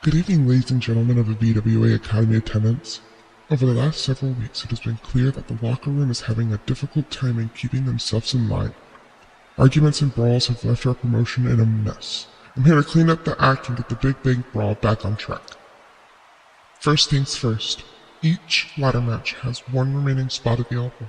Good evening, ladies and gentlemen of the VWA Academy attendants. Over the last several weeks, it has been clear that the locker room is having a difficult time in keeping themselves in line. Arguments and brawls have left our promotion in a mess. I'm here to clean up the act and get the Big Bang Brawl back on track. First things first, each ladder match has one remaining spot available.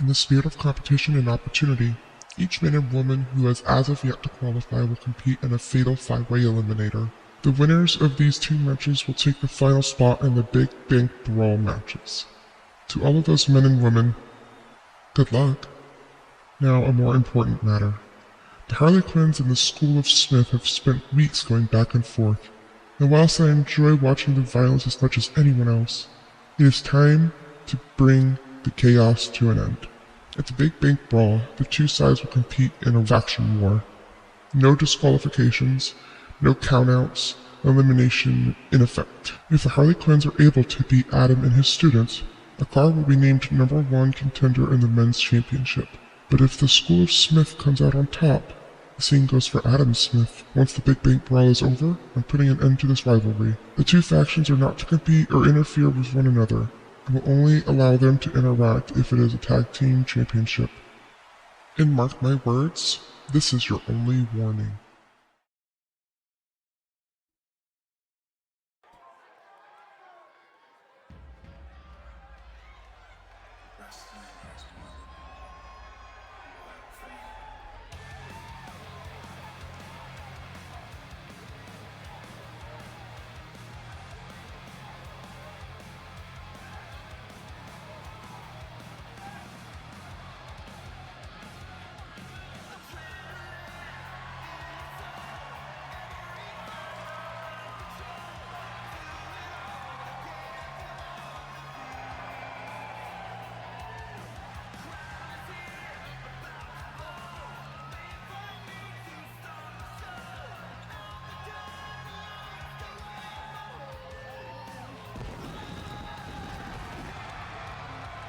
In the spirit of competition and opportunity, each man and woman who has as of yet to qualify will compete in a fatal 5-way eliminator. The winners of these two matches will take the final spot in the Big Bang Brawl matches. To all of those men and women, good luck. Now, a more important matter. The Harlequins and the School of Smith have spent weeks going back and forth, and whilst I enjoy watching the violence as much as anyone else, it is time to bring the chaos to an end. At the Big Bang Brawl, the two sides will compete in a faction war. No disqualifications, no countouts, elimination in effect. If the Harlequins are able to beat Adam and his students, a car will be named #1 contender in the men's championship. But if the School of Smith comes out on top, the same goes for Adam Smith. Once the Big Bang Brawl is over, I'm putting an end to this rivalry. The two factions are not to compete or interfere with one another. I will only allow them to interact if it is a tag team championship. And mark my words, this is your only warning.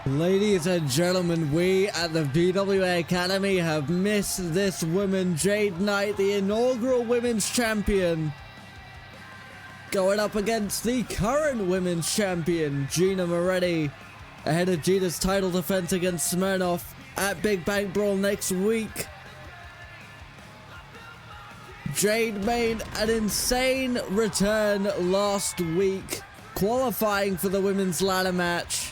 Ladies and gentlemen, we at the VWA Academy have missed this woman, Jade Knight, the inaugural women's champion, going up against the current women's champion, GINA Moretti, ahead of GINA's title defense against Smirnoff at Big Bang Brawl next week. Jade made an insane return last week, qualifying for the women's ladder match.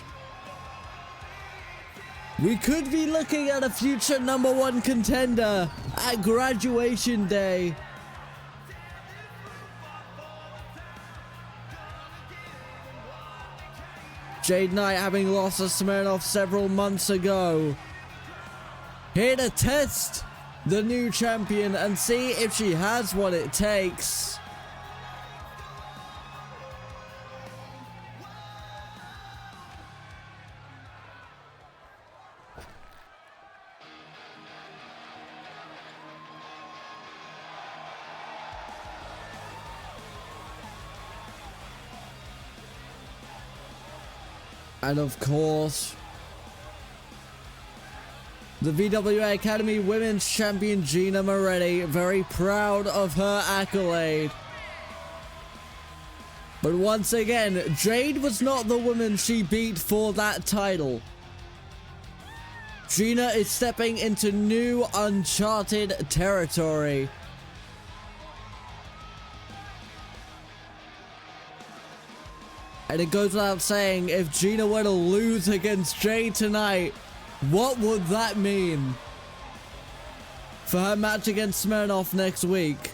We could be looking at a future #1 contender at graduation day. Jade Knight, having lost to Smirnoff several months ago, here to test the new champion and see if she has what it takes. And of course, the VWA Academy Women's Champion GINA Moretti, very proud of her accolade. But once again, Jade was not the woman she beat for that title. GINA is stepping into new uncharted territory. And it goes without saying, if GINA were to lose against Jade tonight, what would that mean for her match against Smirnoff next week?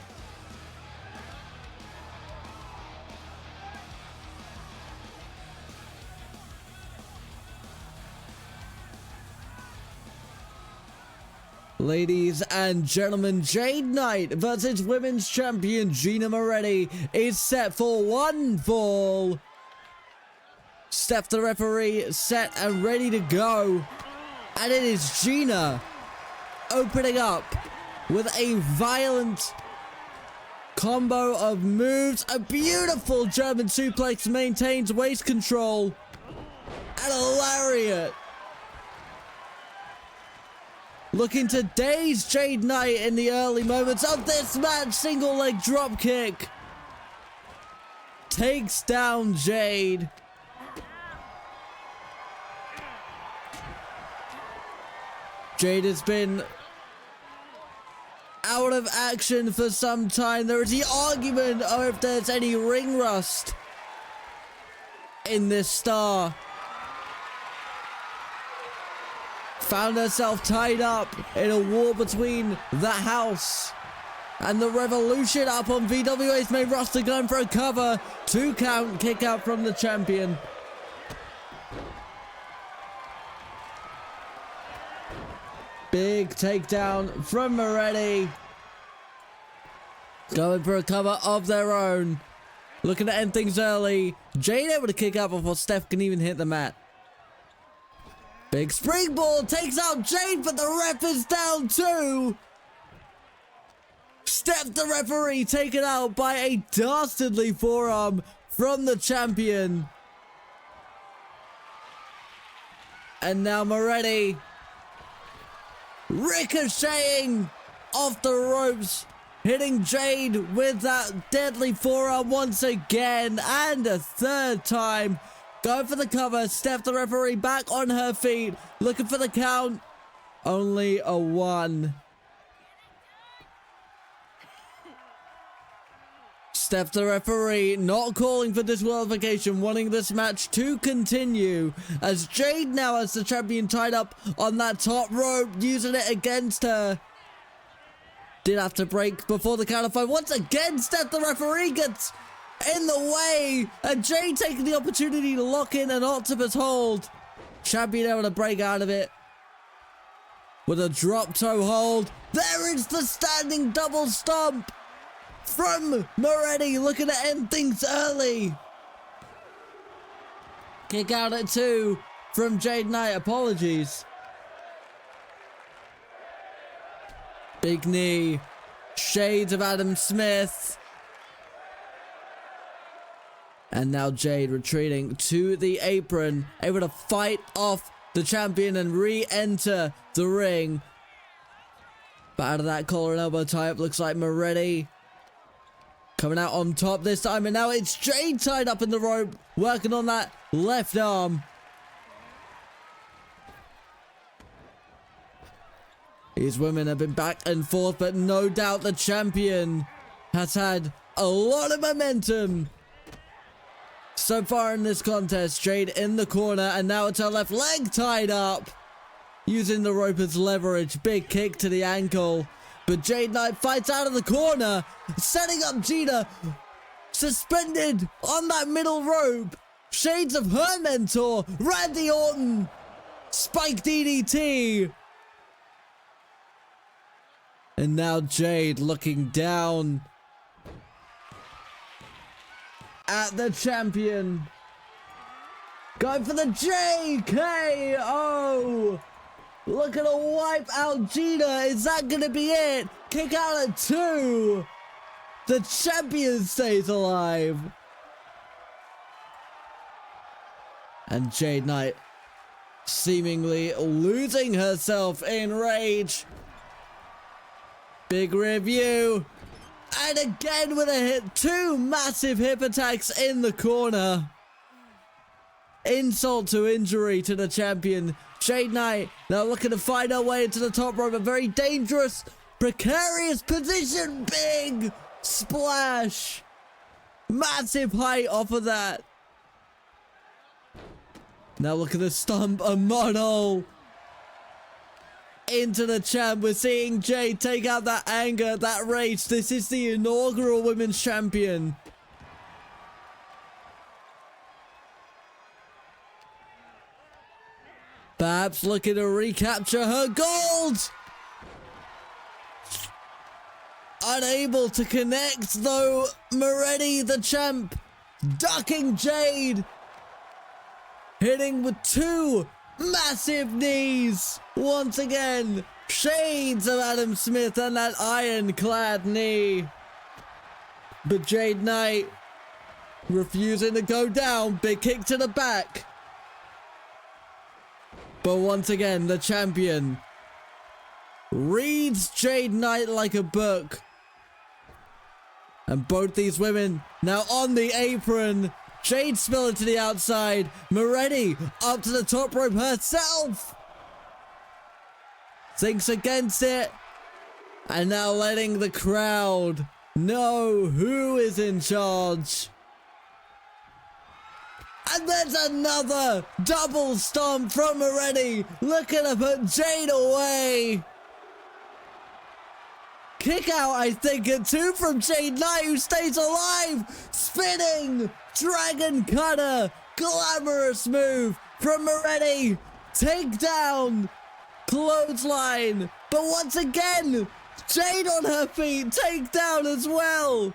Ladies and gentlemen, Jade Knight versus Women's Champion GINA Moretti is set for one fall. Steph, the referee, set and ready to go. And it is GINA opening up with a violent combo of moves. A beautiful German suplex, maintains waist control. And a lariat. Looking to daze Jade Knight in the early moments of this match. Single leg drop kick. takes down Jade. Jade has been out of action for some time. There is the argument of if there's any ring rust in this star. Found herself tied up in a war between the House and the Revolution up on VWA's main roster, going for a cover. 2 count, kick out from the champion. Big takedown from Moretti. Going for a cover of their own. Looking to end things early. Jade able to kick out before Steph can even hit the mat. Big springboard takes out Jade, but the ref is down too. Steph, the referee, taken out by a dastardly forearm from the champion. And now Moretti ricocheting off the ropes, hitting Jade with that deadly forearm once again, and a third time. Going for the cover. Steph, the referee, back on her feet, looking for the count. Only a 1. Steph, the referee, not calling for disqualification, wanting this match to continue, as Jade now has the champion tied up on that top rope, using it against her. Did have to break before the count of 5. Once again, Steph, the referee, gets in the way, and Jade taking the opportunity to lock in an octopus hold. Champion able to break out of it with a drop toe hold. There is the standing double stomp from Moretti, looking to end things early. Kick out at 2 from Jade Knight. Apologies. Big knee. Shades of Adam Smith. And now Jade retreating to the apron, able to fight off the champion and re-enter the ring. But out of that collar and elbow tie-up, looks like Moretti coming out on top this time. And now it's Jade tied up in the rope, working on that left arm. These women have been back and forth, but no doubt the champion has had a lot of momentum so far in this contest. Jade in the corner, and now it's her left leg tied up, using the rope as leverage. Big kick to the ankle, but Jade Knight fights out of the corner, setting up GINA, suspended on that middle rope. Shades of her mentor, Randy Orton. Spike DDT. And now Jade looking down at the champion. Going for the JKO. Looking to wipe out GINA. Is that going to be it? Kick out at 2. The champion stays alive. And Jade Knight seemingly losing herself in rage. Big review. And again with a hit. 2 massive hip attacks in the corner. Insult to injury to the champion. Jade Knight now looking to find her way into the top rope. A very dangerous, precarious position. Big splash. Massive height off of that. Now look at the stomp. A mono into the champ. We're seeing Jade take out that anger, that rage. This is the inaugural women's champion. Perhaps looking to recapture her gold. Unable to connect though. Moretti, the champ, ducking Jade. Hitting with 2 massive knees. Once again, shades of Adam Smith and that ironclad knee. But Jade Knight refusing to go down. Big kick to the back. But once again, the champion reads Jade Knight like a book. And both these women now on the apron. Jade spilling to the outside. Moretti up to the top rope herself. Thinks against it. And now letting the crowd know who is in charge. And there's another double stomp from Moretti. Looking to put Jade away. Kick out, I think, and two from Jade Knight, who stays alive. Spinning Dragon Cutter. Glamorous move from Moretti. Takedown. Clothesline. But once again, Jade on her feet. Takedown as well.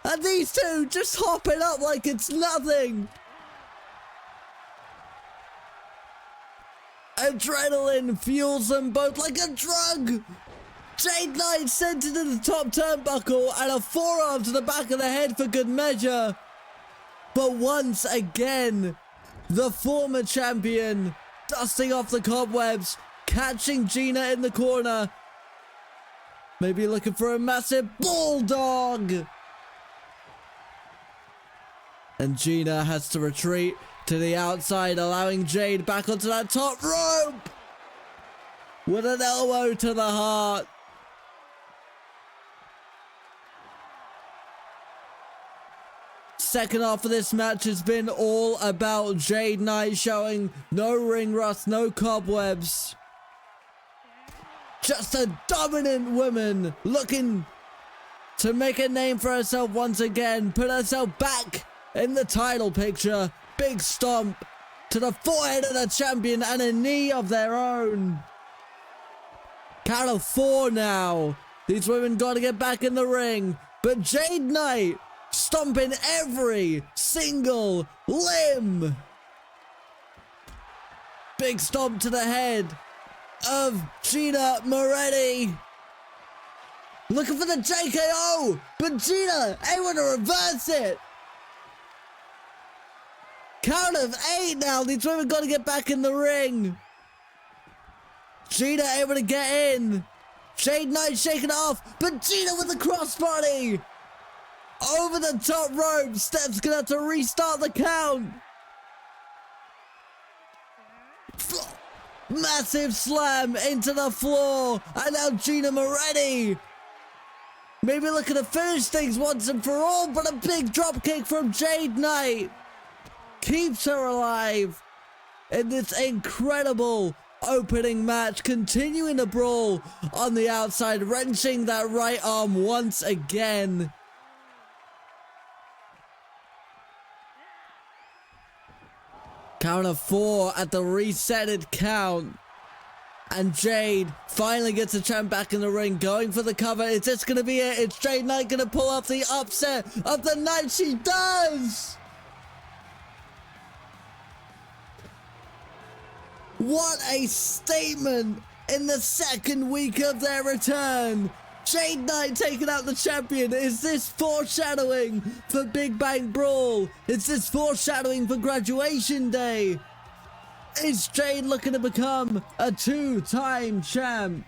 And these two just hopping up like it's nothing. Adrenaline fuels them both like a drug. Jade Knight sent into the top turnbuckle and a forearm to the back of the head for good measure. But once again, the former champion dusting off the cobwebs, catching GINA in the corner. Maybe looking for a massive bulldog. And GINA has to retreat to the outside, allowing Jade back onto that top rope. With an elbow to the heart. Second half of this match has been all about Jade Knight, showing no ring rust, no cobwebs. Just a dominant woman looking to make a name for herself once again, put herself back in the title picture. Big stomp to the forehead of the champion and a knee of their own. Count of 4 now. These women got to get back in the ring, but Jade Knight stomping every single limb. Big stomp to the head of GINA Moretti. Looking for the JKO, but GINA able to reverse it. Count of 8 now. These women got to get back in the ring. GINA able to get in. Jade Knight shaking it off, but GINA with the crossbody. Over the top rope. Steph's gonna have to restart the count. Massive slam into the floor. And now GINA Moretti maybe looking to finish things once and for all, but a big drop kick from Jade Knight keeps her alive in this incredible opening match. Continuing the brawl on the outside, wrenching that right arm once again. Count of 4 at the resetted count. And Jade finally gets the champ back in the ring, going for the cover. Is this going to be it? It's Jade Knight going to pull off the upset of the night. She does! What a statement in the second week of their return. Jade Knight taking out the champion. Is this foreshadowing for Big Bang Brawl? Is this foreshadowing for Graduation Day? Is Jade looking to become a 2-time champ?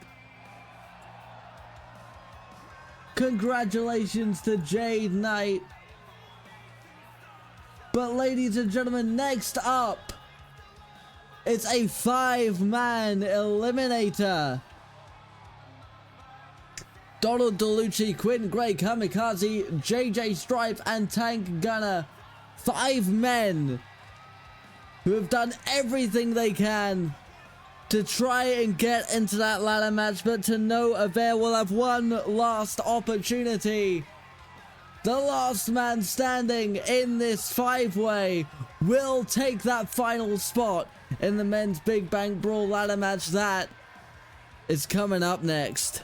Congratulations to Jade Knight. But ladies and gentlemen, next up, it's a 5-man eliminator. Donald DeLucci, Quinn Gray, Kamikaze, JJ Stripe, and Tank Gunner. 5 men who have done everything they can to try and get into that ladder match, but to no avail. We'll have one last opportunity. The last man standing in this 5-way will take that final spot in the men's Big Bang Brawl ladder match. That is coming up next.